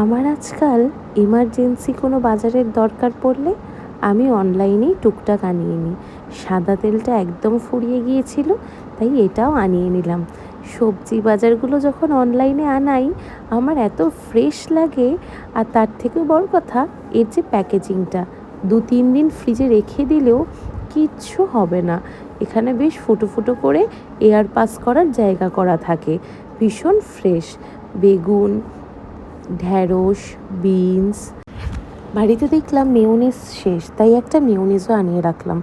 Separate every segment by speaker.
Speaker 1: আমার আজকাল এমার্জেন্সি কোনো বাজারের দরকার পড়লে আমি অনলাইনেই টুকটাক আনিয়ে নিই। সাদা তেলটা একদম ফুরিয়ে গিয়েছিল, তাই এটাও আনিয়ে নিলাম। সবজি বাজারগুলো যখন অনলাইনে আনাই আমার এত ফ্রেশ লাগে, আর তার থেকেও বড় কথা এর যে প্যাকেজিংটা, 2-3 দিন ফ্রিজে রেখে দিলেও কিচ্ছু হবে না। এখানে বেশ ফুটো ফুটো করে এয়ার পাস করার জায়গা করা থাকে। ভীষণ ফ্রেশ বেগুন, ঢ্যাঁড়স, বিনস। বাড়িতে দেখলাম মেয়োনিজ শেষ, তাই একটা মেয়োনিজও আনিয়ে রাখলাম।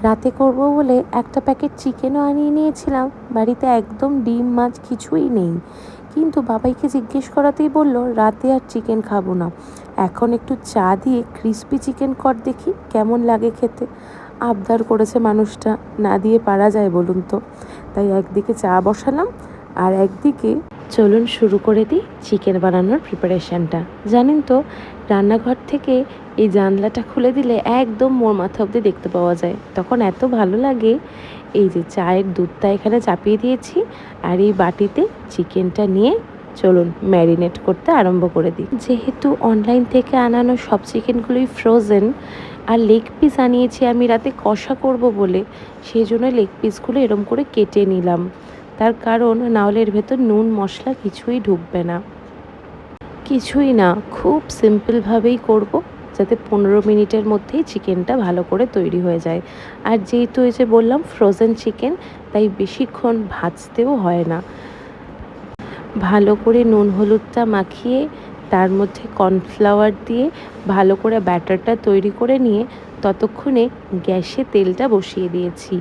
Speaker 1: রাতে করব বলে একটা প্যাকেট চিকেনও আনিয়ে নিয়েছিলাম। বাড়িতে একদম ডিম মাছ কিছুই নেই, কিন্তু বাবাইকে জিজ্ঞেস করাতেই বলল রাতে আর চিকেন খাবো না, এখন একটু চা দিয়ে ক্রিস্পি চিকেন কর দেখি কেমন লাগে খেতে। আবদার করেছে মানুষটা, না দিয়ে পারা যায় বলুন তো? তাই একদিকে চা বসালাম, আর একদিকে চলুন শুরু করে দিই চিকেন বানানোর প্রিপারেশানটা। জানেন তো, রান্নাঘর থেকে এই জানলাটা খুলে দিলে একদম মোর মাথা অবধি দেখতে পাওয়া যায়, তখন এত ভালো লাগে। এই যে চায়ের দুধটা এখানে চাপিয়ে দিয়েছি, আর এই বাটিতে চিকেনটা নিয়ে চলুন ম্যারিনেট করতে আরম্ভ করে দিই। যেহেতু অনলাইন থেকে আনানো সব চিকেনগুলোই ফ্রোজেন, আর লেগ পিস আনিয়েছি আমি রাতে কষা করব বলে, সেই জন্য লেগ পিসগুলো এরম করে কেটে নিলাম। তার কারণ নাহলে এর ভেতর নুন মশলা কিছুই ঢুকবে না। কিছুই না, খুব সিম্পলভাবেই করব, যাতে 15 মিনিটের মধ্যেই চিকেনটা ভালো করে তৈরি হয়ে যায়। আর যেহেতু এই যে বললাম ফ্রোজেন চিকেন, তাই বেশিক্ষণ ভাজতেও হয় না। ভালো করে নুন হলুদটা মাখিয়ে তার মধ্যে কর্নফ্লাওয়ার দিয়ে ভালো করে ব্যাটারটা তৈরি করে নিয়ে ততক্ষণে গ্যাসে তেলটা বসিয়ে দিয়েছি।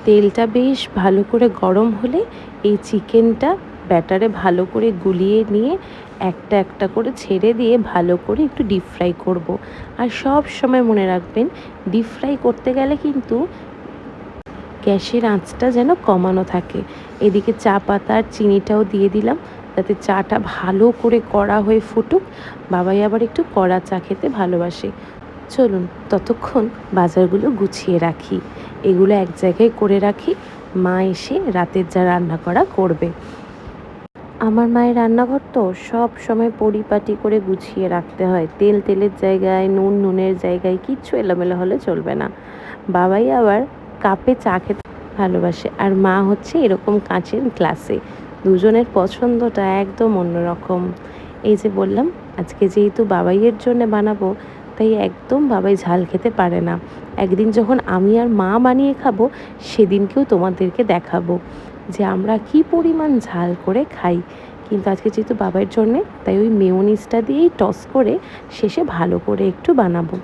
Speaker 1: তেলটা বেশ ভালো করে গরম হলে এই চিকেনটা ব্যাটারে ভালো করে গুলিয়ে নিয়ে একটা একটা করে ছেড়ে দিয়ে ভালো করে একটু ডিপ ফ্রাই করব। আর সব সময় মনে রাখবেন, ডিপ ফ্রাই করতে গেলে কিন্তু গ্যাসের আঁচটা যেন কমানো থাকে। এদিকে চা পাতা আর চিনিটাও দিয়ে দিলাম, যাতে চাটা ভালো করে কড়া হয়ে ফুটুক। বাবাই আবার একটু কড়া চা খেতে ভালোবাসে। চলুন ততক্ষণ বাজারগুলো গুছিয়ে রাখি, এগুলো এক জায়গায় করে রাখি, মা এসে রাতের যা রান্না করা করবে। আমার মায়ের রান্নাঘর তো সব সময় পরিপাটি করে গুছিয়ে রাখতে হয়, তেল তেলের জায়গায়, নুন নুনের জায়গায় কিচ্ছু এলোমেলো হলে চলবে না। বাবাই আবার কাপে চা খেতে ভালোবাসে, আর মা হচ্ছে এরকম কাঁচের গ্লাসে। দুজনের পছন্দটা একদম অন্যরকম। এই যে বললাম আজকে যেহেতু বাবাইয়ের জন্য বানাবো, তাই একদম বাবাই ঝাল খেতে পারে না। একদিন যখন আমি আর মা বানিয়ে খাবো, সেদিনকেও তোমাদেরকে দেখাবো যে আমরা কি পরিমাণ ঝাল করে খাই। কিন্তু আজকে যেহেতু বাবার জন্যে, তাই ওই মেয়োনিজটা দিয়েই টস করে শেষে ভালো করে একটু বানাবো।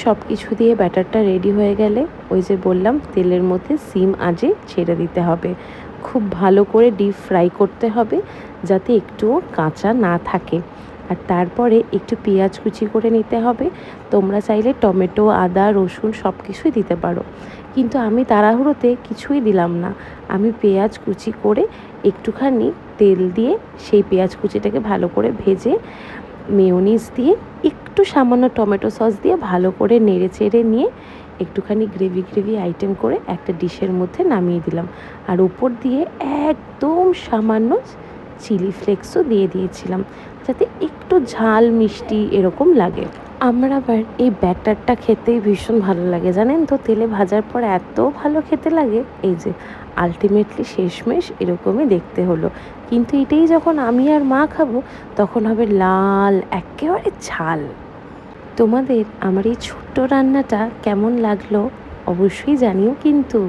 Speaker 1: সব কিছু দিয়ে ব্যাটারটা রেডি হয়ে গেলে ওই যে বললাম তেলের মধ্যে সিম আজে ছেড়ে দিতে হবে। খুব ভালো করে ডিপ ফ্রাই করতে হবে, যাতে একটুও কাঁচা না থাকে। আর তারপরে একটু পেঁয়াজ কুচি করে নিতে হবে। তোমরা চাইলে টমেটো, আদা, রসুন সব কিছুই দিতে পারো, কিন্তু আমি তাড়াহুড়োতে কিছুই দিলাম না। আমি পেঁয়াজ কুচি করে একটুখানি তেল দিয়ে সেই পেঁয়াজ কুচিটাকে ভালো করে ভেজে মেয়োনিজ দিয়ে একটু সামান্য টমেটো সস দিয়ে ভালো করে নেড়ে চেড়ে নিয়ে একটুখানি গ্রেভি গ্রেভি আইটেম করে একটা ডিশের মধ্যে নামিয়ে দিলাম। আর উপর দিয়ে একদম সামান্য চিলি ফ্লেক্সও দিয়ে দিয়েছিলাম, যাতে একটু ঝাল মিষ্টি এরকম লাগে। আমার আবার এই ব্যাটারটা খেতেই ভীষণ ভালো লাগে, জানেন তো? তেলে ভাজার পর এত ভালো খেতে লাগে। এই যে আলটিমেটলি শেষমেশ এরকমই দেখতে হলো, কিন্তু এটাই যখন আমি আর মা খাবো তখন হবে লাল একেবারে ঝাল। তোমাদের আমার এই ছোট্ট রান্নাটা কেমন লাগলো অবশ্যই জানিও কিন্তু।